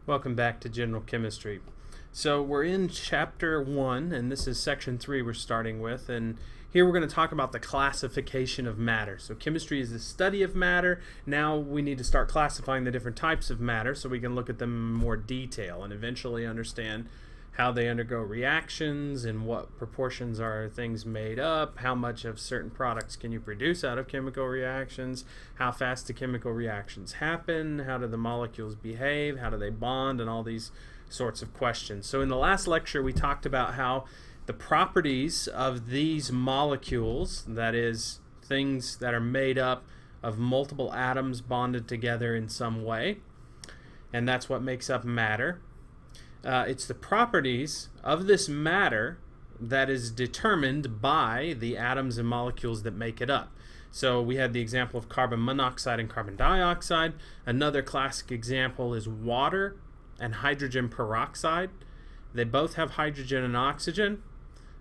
Welcome back to General Chemistry. So we're in Chapter 1, and this is Section 3 we're starting with, and here we're going to talk about the classification of matter. So chemistry is the study of matter. Now we need to start classifying the different types of matter so we can look at them in more detail and eventually understand how they undergo reactions and what proportions are things made up, how much of certain products can you produce out of chemical reactions, how fast do chemical reactions happen, how do the molecules behave, how do they bond, and all these sorts of questions. So in the last lecture we talked about how the properties of these molecules, that is, things that are made up of multiple atoms bonded together in some way, and that's what makes up matter. It's the properties of this matter that is determined by the atoms and molecules that make it up. So we had the example of carbon monoxide and carbon dioxide. Another classic example is water and hydrogen peroxide. They both have hydrogen and oxygen,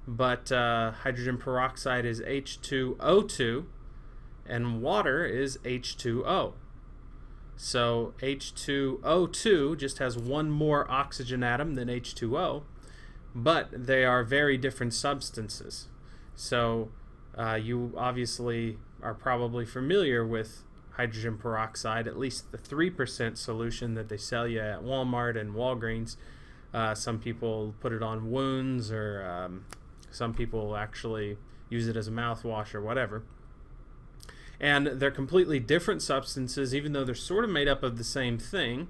but hydrogen peroxide is H2O2 and water is H2O. So H2O2 just has one more oxygen atom than H2O, but they are very different substances. So you obviously are probably familiar with hydrogen peroxide, at least the 3% solution that they sell you at Walmart and Walgreens. Some people put it on wounds, or some people actually use it as a mouthwash or whatever. And they're completely different substances, even though they're sort of made up of the same thing,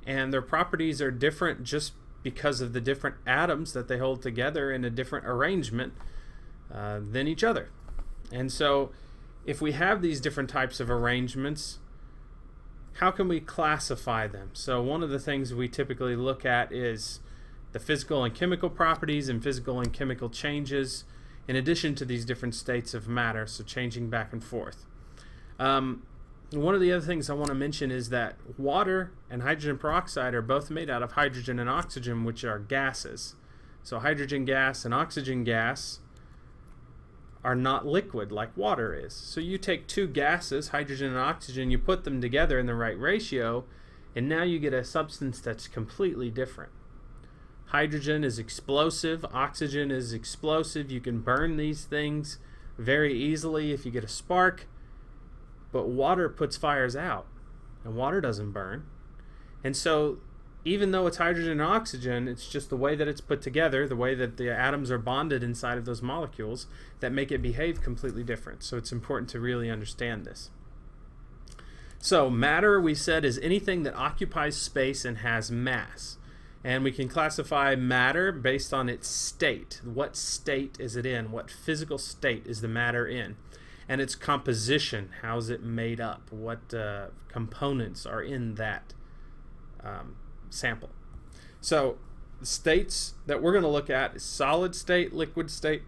and their properties are different just because of the different atoms that they hold together in a different arrangement than each other. And so if we have these different types of arrangements, how can we classify them? So one of the things we typically look at is the physical and chemical properties and physical and chemical changes in addition to these different states of matter, so changing back and forth. One of the other things I want to mention is that water and hydrogen peroxide are both made out of hydrogen and oxygen, which are gases. So hydrogen gas and oxygen gas are not liquid like water is. So you take two gases, hydrogen and oxygen, you put them together in the right ratio, and now you get a substance that's completely different. Hydrogen is explosive, oxygen is explosive. You can burn these things very easily if you get a spark. But water puts fires out, and water doesn't burn. And so even though it's hydrogen and oxygen, it's just the way that it's put together, the way that the atoms are bonded inside of those molecules, that make it behave completely different. So it's important to really understand this. So matter, we said, is anything that occupies space and has mass. And we can classify matter based on its state. What state is it in? What physical state is the matter in? And its composition, how is it made up? What components are in that sample? So the states that we're going to look at is solid state, liquid state,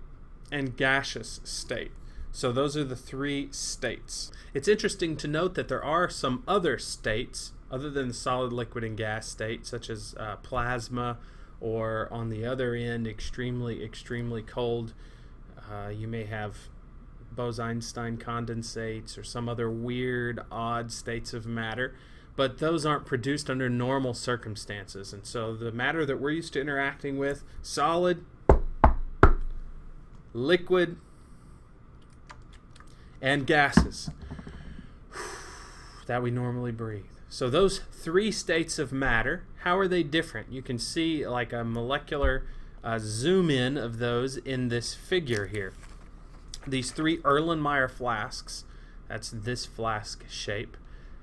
and gaseous state. So those are the three states. It's interesting to note that there are some other states other than the solid, liquid, and gas state, such as plasma, or on the other end, extremely, extremely cold. You may have Bose-Einstein condensates or some other weird, odd states of matter, but those aren't produced under normal circumstances. And so the matter that we're used to interacting with, solid, liquid, and gases that we normally breathe. So those three states of matter, how are they different? You can see like a molecular zoom in of those in this figure here. These three Erlenmeyer flasks, that's this flask shape.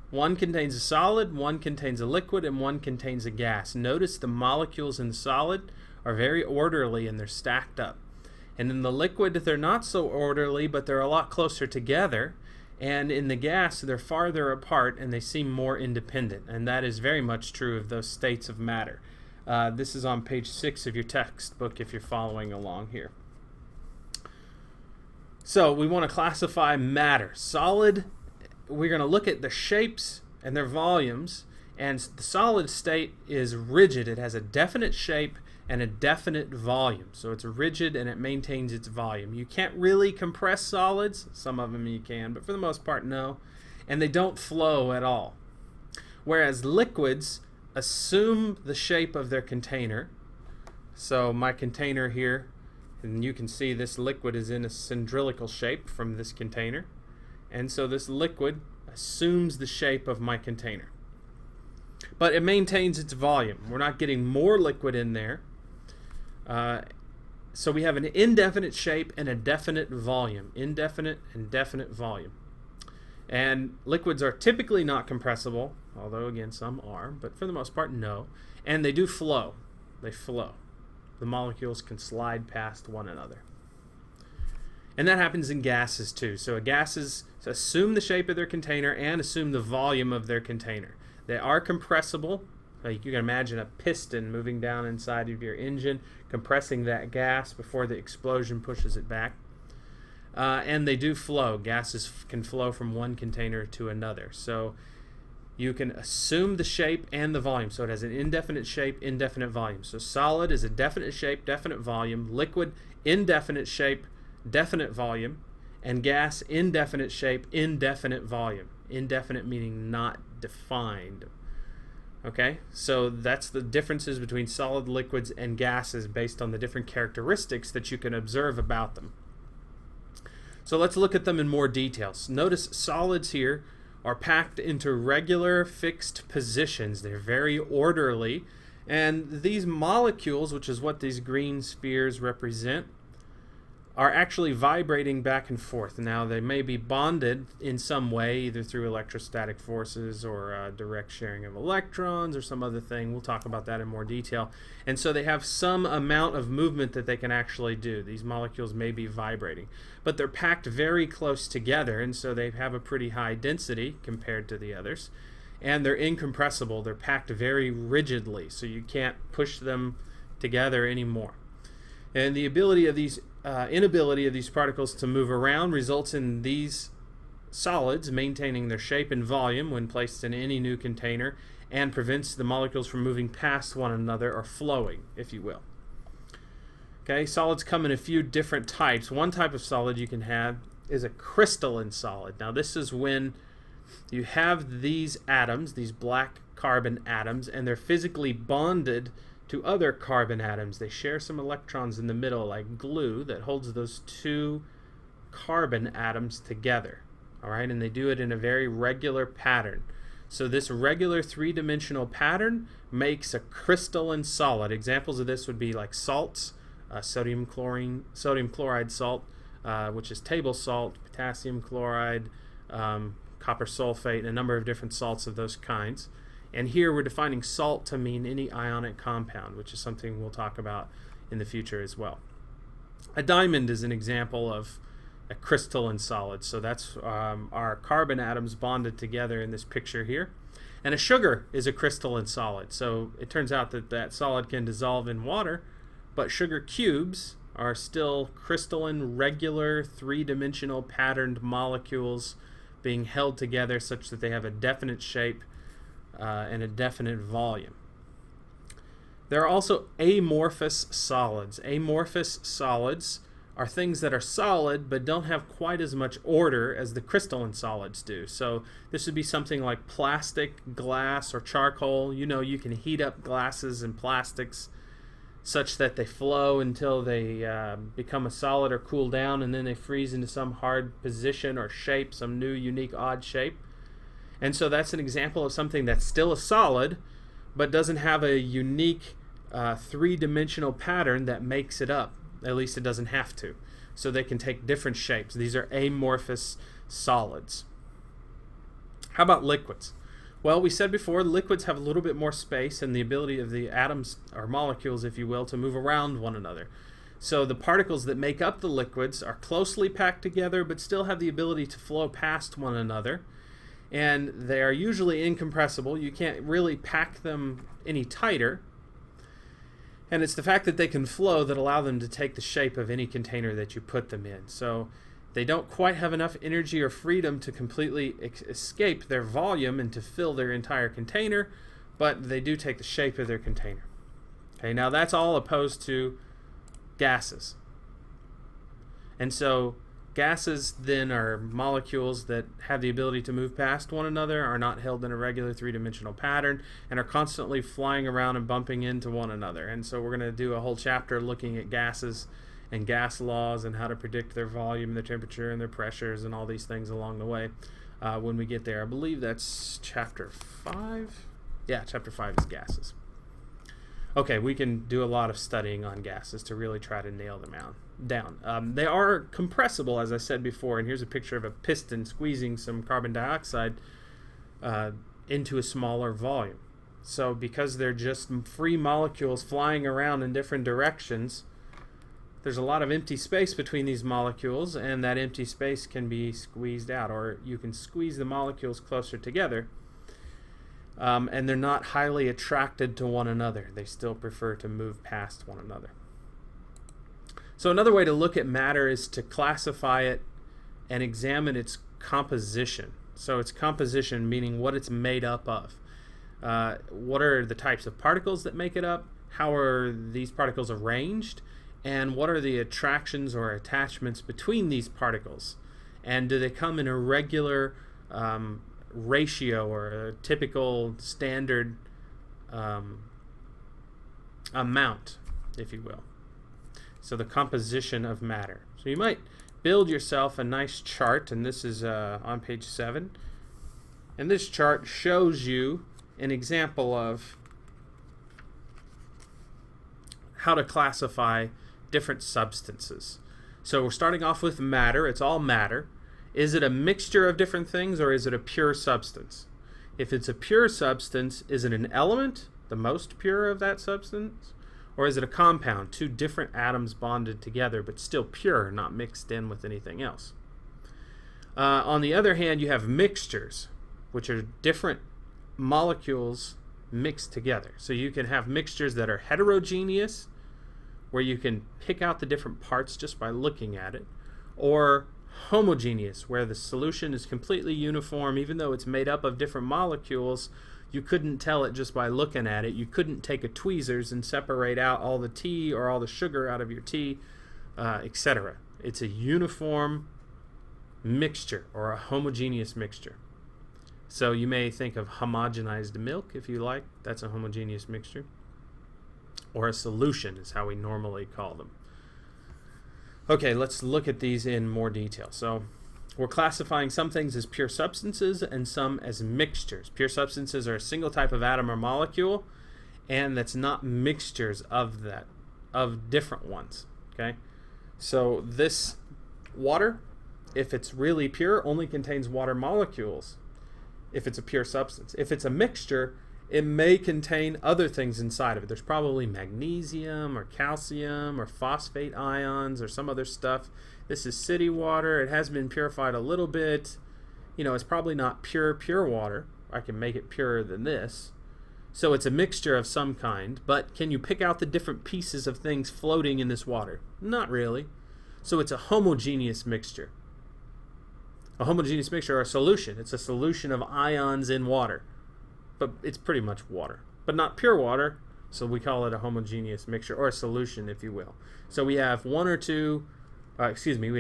One contains a solid, one contains a liquid, and one contains a gas. Notice the molecules in the solid are very orderly and they're stacked up. And in the liquid, they're not so orderly, but they're a lot closer together. And in the gas, they're farther apart and they seem more independent. And that is very much true of those states of matter. This is on page 6 of your textbook if you're following along here. So we want to classify matter. Solid, we're going to look at the shapes and their volumes, and the solid state is rigid. It has a definite shape and a definite volume. So it's rigid and it maintains its volume. You can't really compress solids. Some of them you can, but for the most part, no. And they don't flow at all. Whereas liquids assume the shape of their container. So my container here, and you can see this liquid is in a cylindrical shape from this container. And so this liquid assumes the shape of my container. But it maintains its volume. We're not getting more liquid in there. So we have an indefinite shape and a definite volume. Indefinite and definite volume. And liquids are typically not compressible, although again some are, but for the most part no. And they do flow. They flow. The molecules can slide past one another. And that happens in gases too. So gases assume the shape of their container and assume the volume of their container. They are compressible. Like you can imagine a piston moving down inside of your engine, compressing that gas before the explosion pushes it back. And they do flow. Gases can flow from one container to another. So you can assume the shape and the volume. So it has an indefinite shape, indefinite volume. So solid is a definite shape, definite volume. Liquid, indefinite shape, definite volume. And gas, indefinite shape, indefinite volume. Indefinite meaning not defined. Okay, so that's the differences between solid, liquids, and gases based on the different characteristics that you can observe about them. So let's look at them in more details. Notice solids here are packed into regular fixed positions. They're very orderly. And these molecules, which is what these green spheres represent, are actually vibrating back and forth. Now they may be bonded in some way, either through electrostatic forces or direct sharing of electrons or some other thing. We'll talk about that in more detail. And so they have some amount of movement that they can actually do. These molecules may be vibrating. But they're packed very close together, and so they have a pretty high density compared to the others. And they're incompressible. They're packed very rigidly, so you can't push them together anymore. And the ability of these inability of these particles to move around results in these solids maintaining their shape and volume when placed in any new container, and prevents the molecules from moving past one another or flowing, if you will. Okay, solids come in a few different types. One type of solid you can have is a crystalline solid. Now this is when you have these atoms, these black carbon atoms, and they're physically bonded to other carbon atoms. They share some electrons in the middle, like glue, that holds those two carbon atoms together. All right, and they do it in a very regular pattern. So this regular three-dimensional pattern makes a crystalline solid. Examples of this would be like salts, sodium chloride salt, which is table salt, potassium chloride, copper sulfate, and a number of different salts of those kinds. And here we're defining salt to mean any ionic compound, which is something we'll talk about in the future as well. A diamond is an example of a crystalline solid. So that's our carbon atoms bonded together in this picture here. And a sugar is a crystalline solid. So it turns out that that solid can dissolve in water, but sugar cubes are still crystalline, regular, three-dimensional patterned molecules being held together such that they have a definite shape and a definite volume. There are also amorphous solids. Amorphous solids are things that are solid but don't have quite as much order as the crystalline solids do. So this would be something like plastic, glass, or charcoal. You know, you can heat up glasses and plastics such that they flow until they become a solid or cool down, and then they freeze into some hard position or shape, some new, unique, odd shape. And so that's an example of something that's still a solid, but doesn't have a unique three-dimensional pattern that makes it up. At least it doesn't have to. So they can take different shapes. These are amorphous solids. How about liquids? Well, we said before, liquids have a little bit more space and the ability of the atoms, or molecules, if you will, to move around one another. So the particles that make up the liquids are closely packed together, but still have the ability to flow past one another. And they are usually incompressible. You can't really pack them any tighter. And it's the fact that they can flow that allow them to take the shape of any container that you put them in. So they don't quite have enough energy or freedom to completely escape their volume and to fill their entire container, but they do take the shape of their container. Okay, now that's all opposed to gases. And so Gases then are molecules that have the ability to move past one another, are not held in a regular three-dimensional pattern, and are constantly flying around and bumping into one another. And so we're going to do a whole chapter looking at gases and gas laws and how to predict their volume, their temperature, and their pressures, and all these things along the way when we get there. I believe that's chapter 5. Yeah, chapter 5 is gases. Okay, we can do a lot of studying on gases to really try to nail them down. They are compressible, as I said before, and here's a picture of a piston squeezing some carbon dioxide into a smaller volume. So because they're just free molecules flying around in different directions, there's a lot of empty space between these molecules, and that empty space can be squeezed out, or you can squeeze the molecules closer together. And they're not highly attracted to one another. They still prefer to move past one another. So another way to look at matter is to classify it and examine its composition. So its composition, meaning what it's made up of. What are the types of particles that make it up? How are these particles arranged? And what are the attractions or attachments between these particles? And do they come in a regular ratio or a typical standard amount, if you will? So the composition of matter. So you might build yourself a nice chart, and this is on page 7. And this chart shows you an example of how to classify different substances. So we're starting off with matter. It's all matter. Is it a mixture of different things, or is it a pure substance? If it's a pure substance, is it an element, the most pure of that substance? Or is it a compound, two different atoms bonded together, but still pure, not mixed in with anything else? On the other hand, you have mixtures, which are different molecules mixed together. So you can have mixtures that are heterogeneous, where you can pick out the different parts just by looking at it, or homogeneous, where the solution is completely uniform. Even though it's made up of different molecules, you couldn't tell it just by looking at it. You couldn't take a tweezers and separate out all the tea or all the sugar out of your tea, etc. It's a uniform mixture, or a homogeneous mixture. So you may think of homogenized milk, if you like. That's a homogeneous mixture. Or a solution is how we normally call them. Okay, let's look at these in more detail. So we're classifying some things as pure substances and some as mixtures. Pure substances are a single type of atom or molecule, and that's not mixtures of different ones. Okay, so this water, if it's really pure, only contains water molecules if it's a pure substance. If it's a mixture, it may contain other things inside of it. There's probably magnesium or calcium or phosphate ions or some other stuff. This is city water. It has been purified a little bit. It's probably not pure water. I can make it purer than this. So it's a mixture of some kind, but can you pick out the different pieces of things floating in this water? Not really. So it's a homogeneous mixture. A homogeneous mixture, or a solution. It's a solution of ions in water. But it's pretty much water, but not pure water, so we call it a homogeneous mixture, or a solution, if you will. So we have we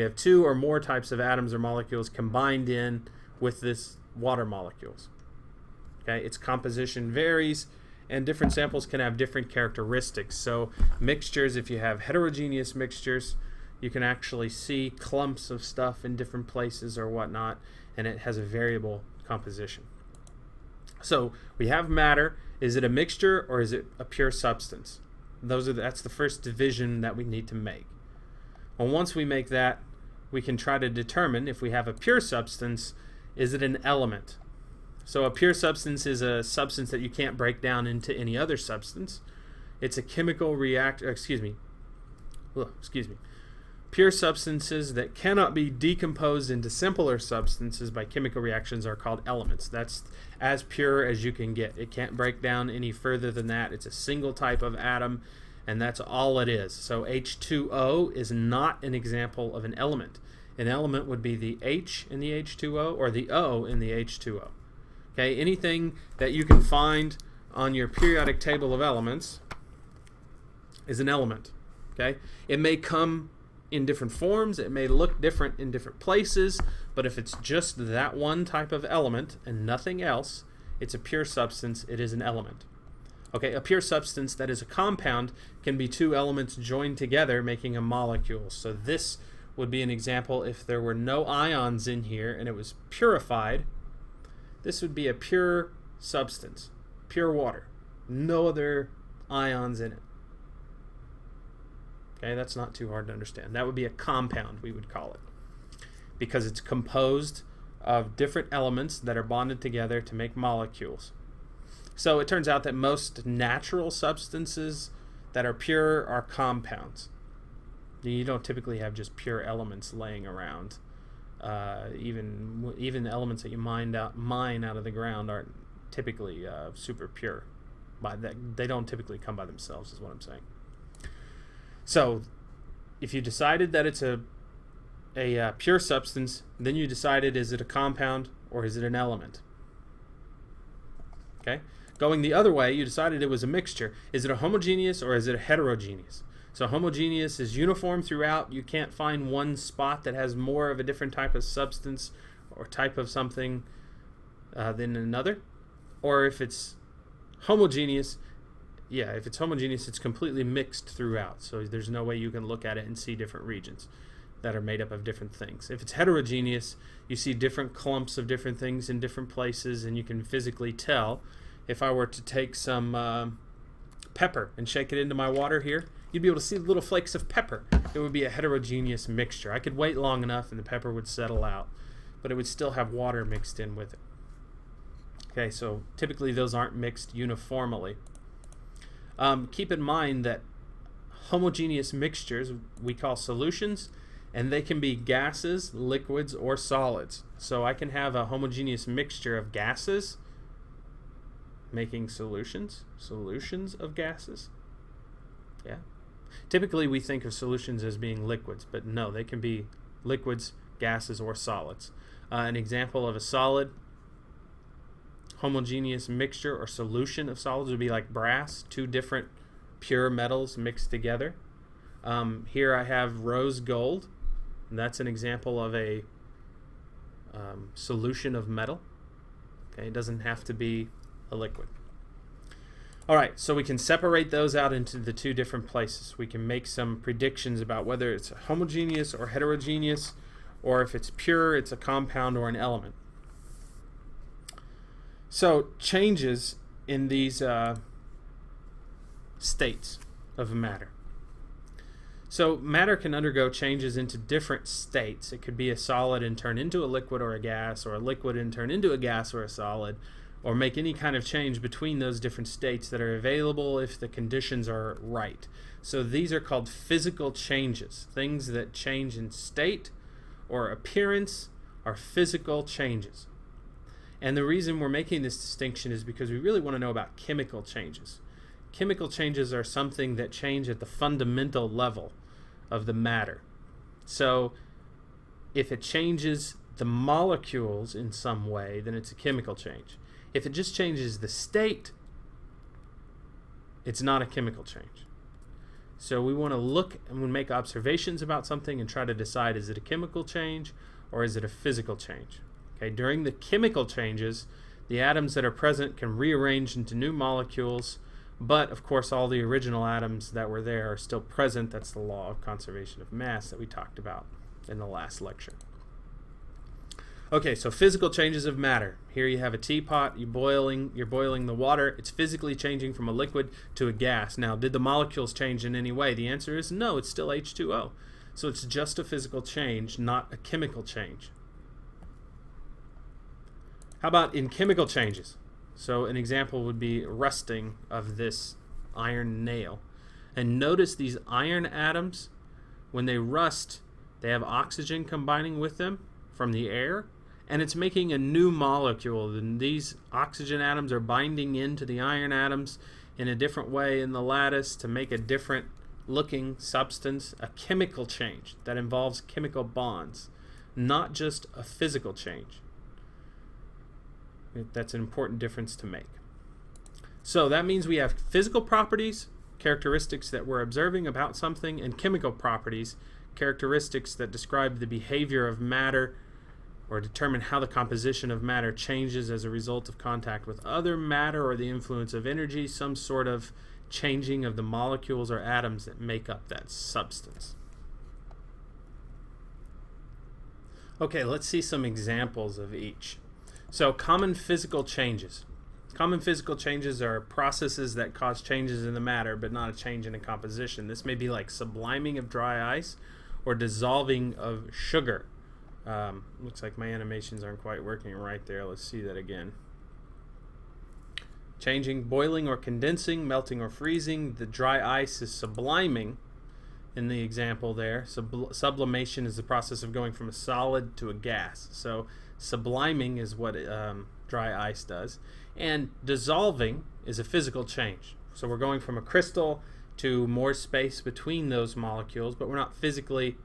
have two or more types of atoms or molecules combined in with this water molecules. Okay, its composition varies, and different samples can have different characteristics. So mixtures, if you have heterogeneous mixtures, you can actually see clumps of stuff in different places or whatnot, and it has a variable composition. So we have matter. Is it a mixture, or is it a pure substance? That's the first division that we need to make. Well, once we make that, we can try to determine, if we have a pure substance, is it an element? So a pure substance is a substance that you can't break down into any other substance. It's a chemical reactor. Pure substances that cannot be decomposed into simpler substances by chemical reactions are called elements. That's as pure as you can get. It can't break down any further than that. It's a single type of atom, and that's all it is. So H2O is not an example of an element. An element would be the H in the H2O or the O in the H2O. Okay, anything that you can find on your periodic table of elements is an element. Okay, it may come in different forms. It may look different in different places, but if it's just that one type of element and nothing else, it's a pure substance. It is an element. Okay, a pure substance that is a compound can be two elements joined together making a molecule. So this would be an example if there were no ions in here and it was purified. This would be a pure substance, pure water, no other ions in it. Okay, that's not too hard to understand. That would be a compound, we would call it, because it's composed of different elements that are bonded together to make molecules. So it turns out that most natural substances that are pure are compounds. You don't typically have just pure elements laying around. Even elements that you mine out of the ground aren't typically super pure. They don't typically come by themselves, is what I'm saying. So if you decided that it's a pure substance, then you decided, is it a compound or is it an element? Okay. Going the other way, you decided it was a mixture. Is it a homogeneous or is it a heterogeneous? So homogeneous is uniform throughout. You can't find one spot that has more of a different type of substance or type of something than another. Or if it's homogeneous, it's completely mixed throughout. So there's no way you can look at it and see different regions that are made up of different things. If it's heterogeneous, you see different clumps of different things in different places, and you can physically tell. If I were to take some pepper and shake it into my water here, you'd be able to see little flakes of pepper. It would be a heterogeneous mixture. I could wait long enough and the pepper would settle out, but it would still have water mixed in with it. Okay, so typically those aren't mixed uniformly. Keep in mind that homogeneous mixtures we call solutions, and they can be gases, liquids, or solids. So I can have a homogeneous mixture of gases making solutions of gases. Yeah. Typically we think of solutions as being liquids, but no, they can be liquids, gases, or solids. An example of a solid homogeneous mixture or solution of solids would be like brass, two different pure metals mixed together. Here I have rose gold, and that's an example of a solution of metal. Okay, it doesn't have to be a liquid. All right, so we can separate those out into the two different places. We can make some predictions about whether it's homogeneous or heterogeneous, or if it's pure, it's a compound or an element. So changes in these states of matter. So matter can undergo changes into different states. It could be a solid and turn into a liquid or a gas, or a liquid and turn into a gas or a solid, or make any kind of change between those different states that are available if the conditions are right. So these are called physical changes. Things that change in state or appearance are physical changes. And the reason we're making this distinction is because we really want to know about chemical changes. Chemical changes are something that change at the fundamental level of the matter. So if it changes the molecules in some way, then it's a chemical change. If it just changes the state, it's not a chemical change. So we want to look and make observations about something and try to decide, is it a chemical change or is it a physical change? Okay, during the chemical changes, the atoms that are present can rearrange into new molecules, but of course all the original atoms that were there are still present. That's the law of conservation of mass that we talked about in the last lecture. Okay, so physical changes of matter. Here you have a teapot, you're boiling the water. It's physically changing from a liquid to a gas. Now, did the molecules change in any way? The answer is no, it's still H2O. So it's just a physical change, not a chemical change. How about in chemical changes? So an example would be rusting of this iron nail. And notice these iron atoms, when they rust, they have oxygen combining with them from the air, and it's making a new molecule. And these oxygen atoms are binding into the iron atoms in a different way in the lattice to make a different looking substance, a chemical change that involves chemical bonds, not just a physical change. That's an important difference to make. So that means we have physical properties, characteristics that we're observing about something, and chemical properties, characteristics that describe the behavior of matter or determine how the composition of matter changes as a result of contact with other matter or the influence of energy, some sort of changing of the molecules or atoms that make up that substance. Okay, let's see some examples of each. So, common physical changes. Common physical changes are processes that cause changes in the matter, but not a change in the composition. This may be like subliming of dry ice or dissolving of sugar. Looks like my animations aren't quite working right there. Let's see that again. Changing, boiling or condensing, melting or freezing. The dry ice is subliming in the example there. Sublimation is the process of going from a solid to a gas. So subliming is what dry ice does. And dissolving is a physical change. So we're going from a crystal to more space between those molecules, but we're not physically,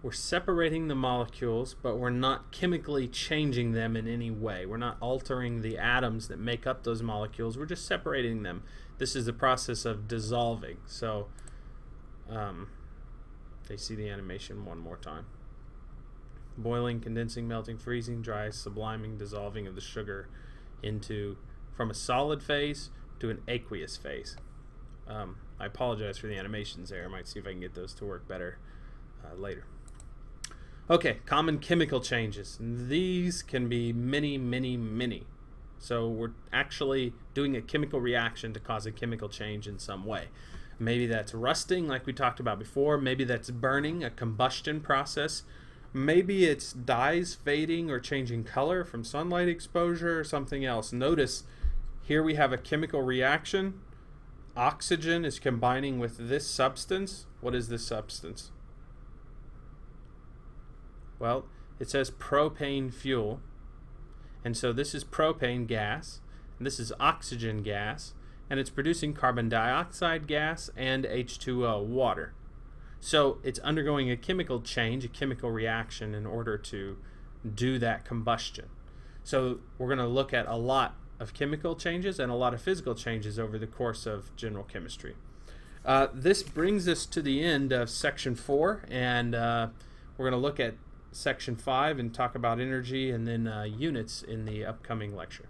we're separating the molecules, but we're not chemically changing them in any way. We're not altering the atoms that make up those molecules. We're just separating them. This is the process of dissolving. So they see the animation one more time. Boiling, condensing, melting, freezing, dry, subliming, dissolving of the sugar from a solid phase to an aqueous phase. I apologize for the animations there. I might see if I can get those to work better later. Okay, common chemical changes. These can be many. So we're actually doing a chemical reaction to cause a chemical change in some way. Maybe that's rusting, like we talked about before. Maybe that's burning, a combustion process. Maybe it's dyes fading or changing color from sunlight exposure or something else. Notice here we have a chemical reaction. Oxygen is combining with this substance. What is this substance? Well, it says propane fuel. And so this is propane gas, and this is oxygen gas, and it's producing carbon dioxide gas and H2O, water. So it's undergoing a chemical change, a chemical reaction in order to do that combustion. So we're going to look at a lot of chemical changes and a lot of physical changes over the course of general chemistry. This brings us to the end of section 4, and we're going to look at section 5 and talk about energy and then units in the upcoming lecture.